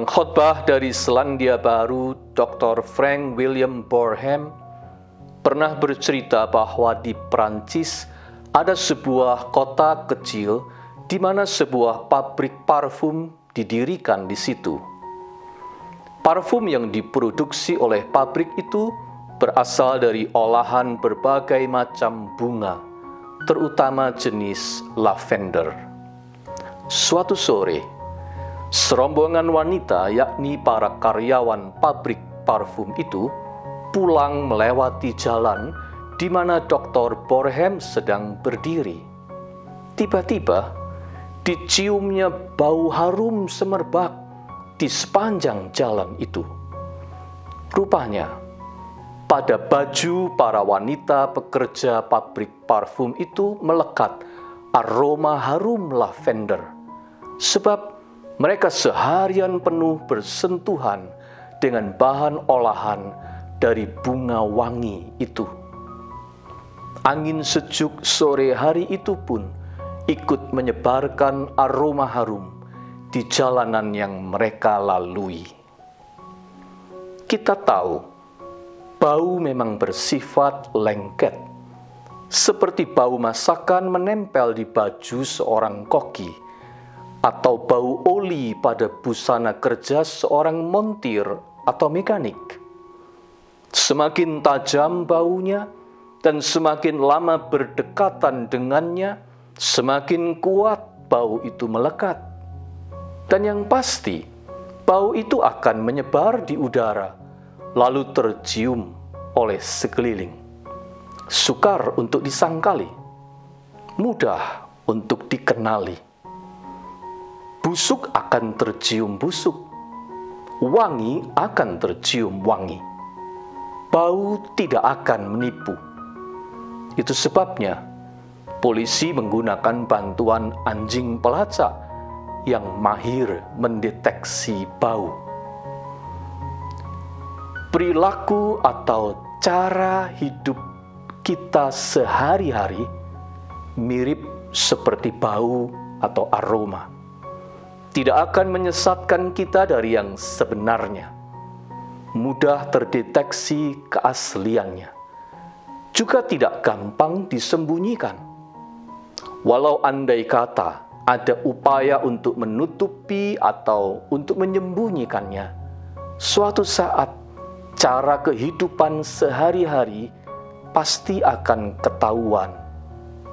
Pengkhotbah dari Selandia Baru, Dr. Frank William Boreham, pernah bercerita bahwa di Prancis ada sebuah kota kecil di mana sebuah pabrik parfum didirikan di situ. Parfum yang diproduksi oleh pabrik itu berasal dari olahan berbagai macam bunga, terutama jenis lavender. Suatu sore, serombongan wanita, yakni para karyawan pabrik parfum itu, pulang melewati jalan di mana Dr. Boreham sedang berdiri. Tiba-tiba, diciumnya bau harum semerbak di sepanjang jalan itu. Rupanya, pada baju para wanita pekerja pabrik parfum itu melekat aroma harum lavender, sebab mereka seharian penuh bersentuhan dengan bahan olahan dari bunga wangi itu. Angin sejuk sore hari itu pun ikut menyebarkan aroma harum di jalanan yang mereka lalui. Kita tahu, bau memang bersifat lengket, seperti bau masakan menempel di baju seorang koki, atau bau oli pada busana kerja seorang montir atau mekanik. Semakin tajam baunya dan semakin lama berdekatan dengannya, semakin kuat bau itu melekat. Dan yang pasti, bau itu akan menyebar di udara, lalu tercium oleh sekeliling. Sukar untuk disangkali, mudah untuk dikenali. Busuk akan tercium busuk, wangi akan tercium wangi. Bau tidak akan menipu. Itu sebabnya polisi menggunakan bantuan anjing pelacak yang mahir mendeteksi bau. Perilaku atau cara hidup kita sehari-hari mirip seperti bau atau aroma. Tidak akan menyesatkan kita dari yang sebenarnya. Mudah terdeteksi keasliannya. Juga tidak gampang disembunyikan. Walau andai kata ada upaya untuk menutupi atau untuk menyembunyikannya, suatu saat cara kehidupan sehari-hari pasti akan ketahuan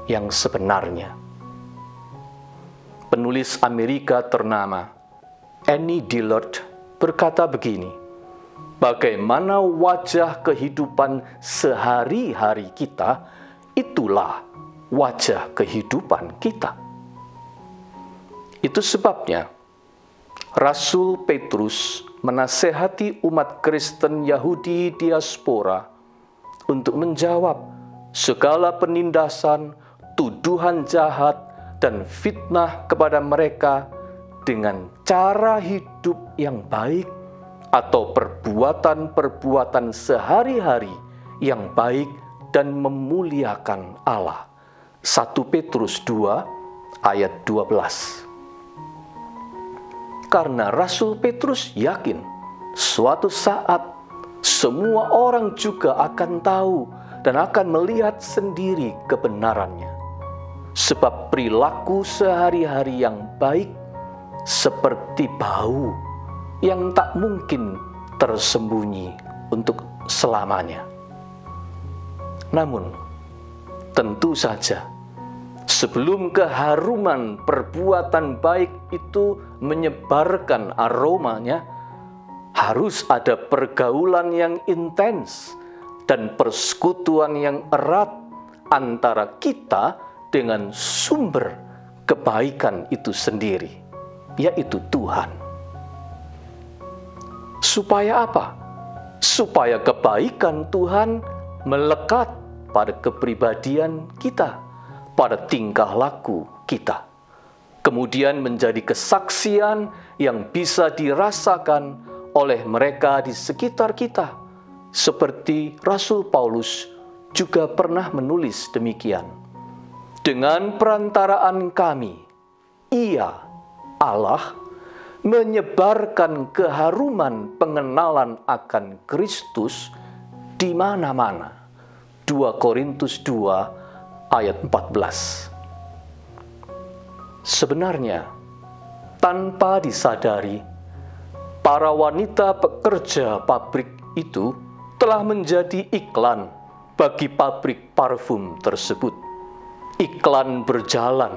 yang sebenarnya. Penulis Amerika ternama Annie Dillard berkata begini, bagaimana wajah kehidupan sehari-hari kita, itulah wajah kehidupan kita. Itu sebabnya Rasul Petrus menasehati umat Kristen Yahudi diaspora untuk menjawab segala penindasan, tuduhan jahat, dan fitnah kepada mereka dengan cara hidup yang baik atau perbuatan-perbuatan sehari-hari yang baik dan memuliakan Allah. 1 Petrus 2 ayat 12. Karena Rasul Petrus yakin suatu saat semua orang juga akan tahu dan akan melihat sendiri kebenarannya. Sebab perilaku sehari-hari yang baik seperti bau yang tak mungkin tersembunyi untuk selamanya. Namun, tentu saja, sebelum keharuman perbuatan baik itu menyebarkan aromanya, harus ada pergaulan yang intens dan persekutuan yang erat antara kita dengan sumber kebaikan itu sendiri, yaitu Tuhan. Supaya apa? Supaya kebaikan Tuhan melekat pada kepribadian kita, pada tingkah laku kita. Kemudian menjadi kesaksian yang bisa dirasakan oleh mereka di sekitar kita. Seperti Rasul Paulus juga pernah menulis demikian. Dengan perantaraan kami, Ia, Allah, menyebarkan keharuman pengenalan akan Kristus di mana-mana. 2 Korintus 2 ayat 14. Sebenarnya, tanpa disadari, para wanita pekerja pabrik itu telah menjadi iklan bagi pabrik parfum tersebut. Iklan berjalan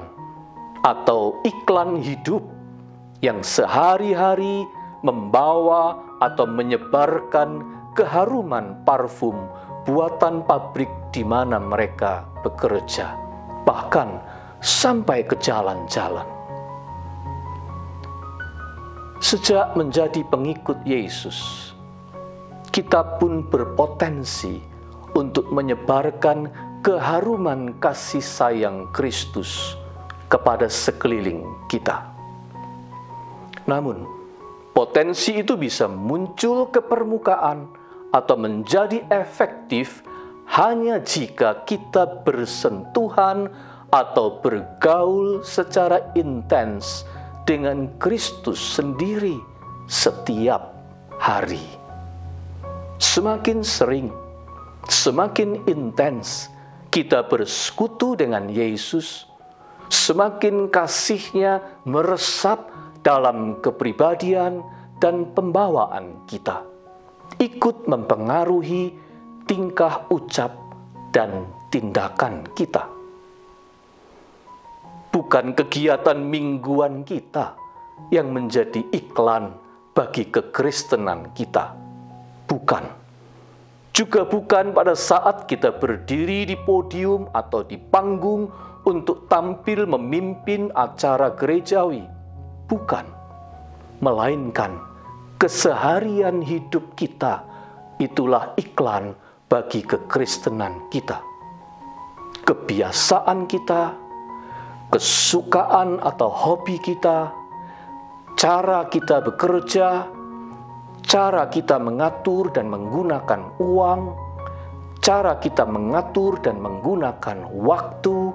atau iklan hidup yang sehari-hari membawa atau menyebarkan keharuman parfum buatan pabrik di mana mereka bekerja, bahkan sampai ke jalan-jalan. Sejak menjadi pengikut Yesus, kita pun berpotensi untuk menyebarkan keharuman kasih sayang Kristus kepada sekeliling kita. Namun, potensi itu bisa muncul ke permukaan atau menjadi efektif hanya jika kita bersentuhan atau bergaul secara intens dengan Kristus sendiri setiap hari. Semakin sering, semakin intens kita bersekutu dengan Yesus, semakin kasih-Nya meresap dalam kepribadian dan pembawaan kita, ikut mempengaruhi tingkah ucap dan tindakan kita. Bukan kegiatan mingguan kita yang menjadi iklan bagi kekristenan kita. Bukan. Juga bukan pada saat kita berdiri di podium atau di panggung untuk tampil memimpin acara gerejawi. Bukan. Melainkan keseharian hidup kita itulah iklan bagi kekristenan kita. Kebiasaan kita, kesukaan atau hobi kita, cara kita bekerja, cara kita mengatur dan menggunakan uang, cara kita mengatur dan menggunakan waktu,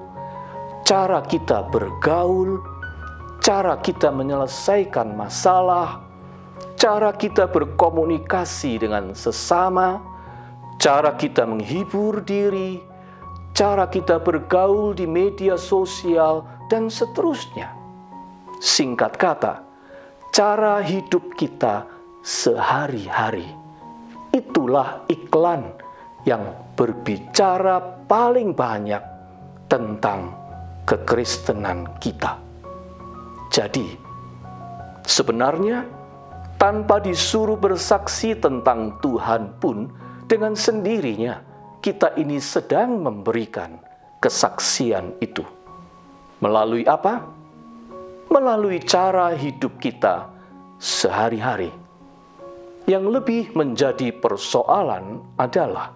cara kita bergaul, cara kita menyelesaikan masalah, cara kita berkomunikasi dengan sesama, cara kita menghibur diri, cara kita bergaul di media sosial, dan seterusnya. Singkat kata, cara hidup kita sehari-hari. Itulah iklan yang berbicara paling banyak tentang kekristenan kita. Jadi, sebenarnya tanpa disuruh bersaksi tentang Tuhan pun, dengan sendirinya kita ini sedang memberikan kesaksian itu. Melalui apa? Melalui cara hidup kita sehari-hari. Yang lebih menjadi persoalan adalah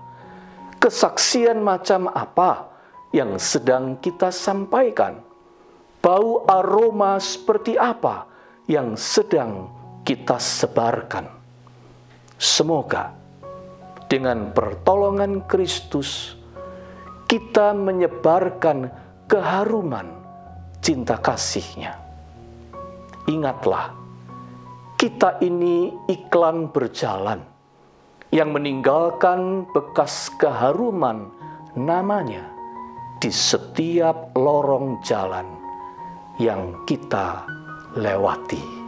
kesaksian macam apa yang sedang kita sampaikan. Bau aroma seperti apa yang sedang kita sebarkan. Semoga dengan pertolongan Kristus kita menyebarkan keharuman cinta kasih-Nya. Ingatlah, kita ini iklan berjalan yang meninggalkan bekas keharuman namanya di setiap lorong jalan yang kita lewati.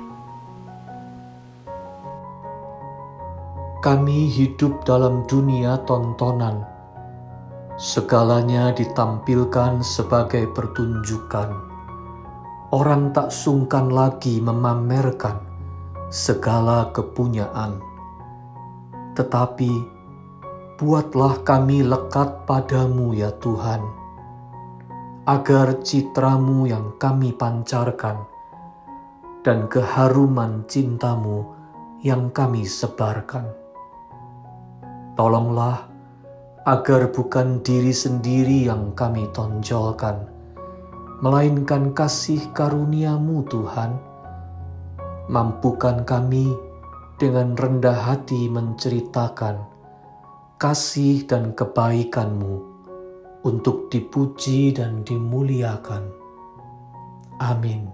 Kami hidup dalam dunia tontonan. Segalanya ditampilkan sebagai pertunjukan. Orang tak sungkan lagi memamerkan segala kepunyaan. Tetapi, buatlah kami lekat padamu ya Tuhan, agar citra-Mu yang kami pancarkan dan keharuman cinta-Mu yang kami sebarkan. Tolonglah agar bukan diri sendiri yang kami tonjolkan, melainkan kasih karunia-Mu Tuhan. Mampukan kami dengan rendah hati menceritakan kasih dan kebaikan-Mu untuk dipuji dan dimuliakan. Amin.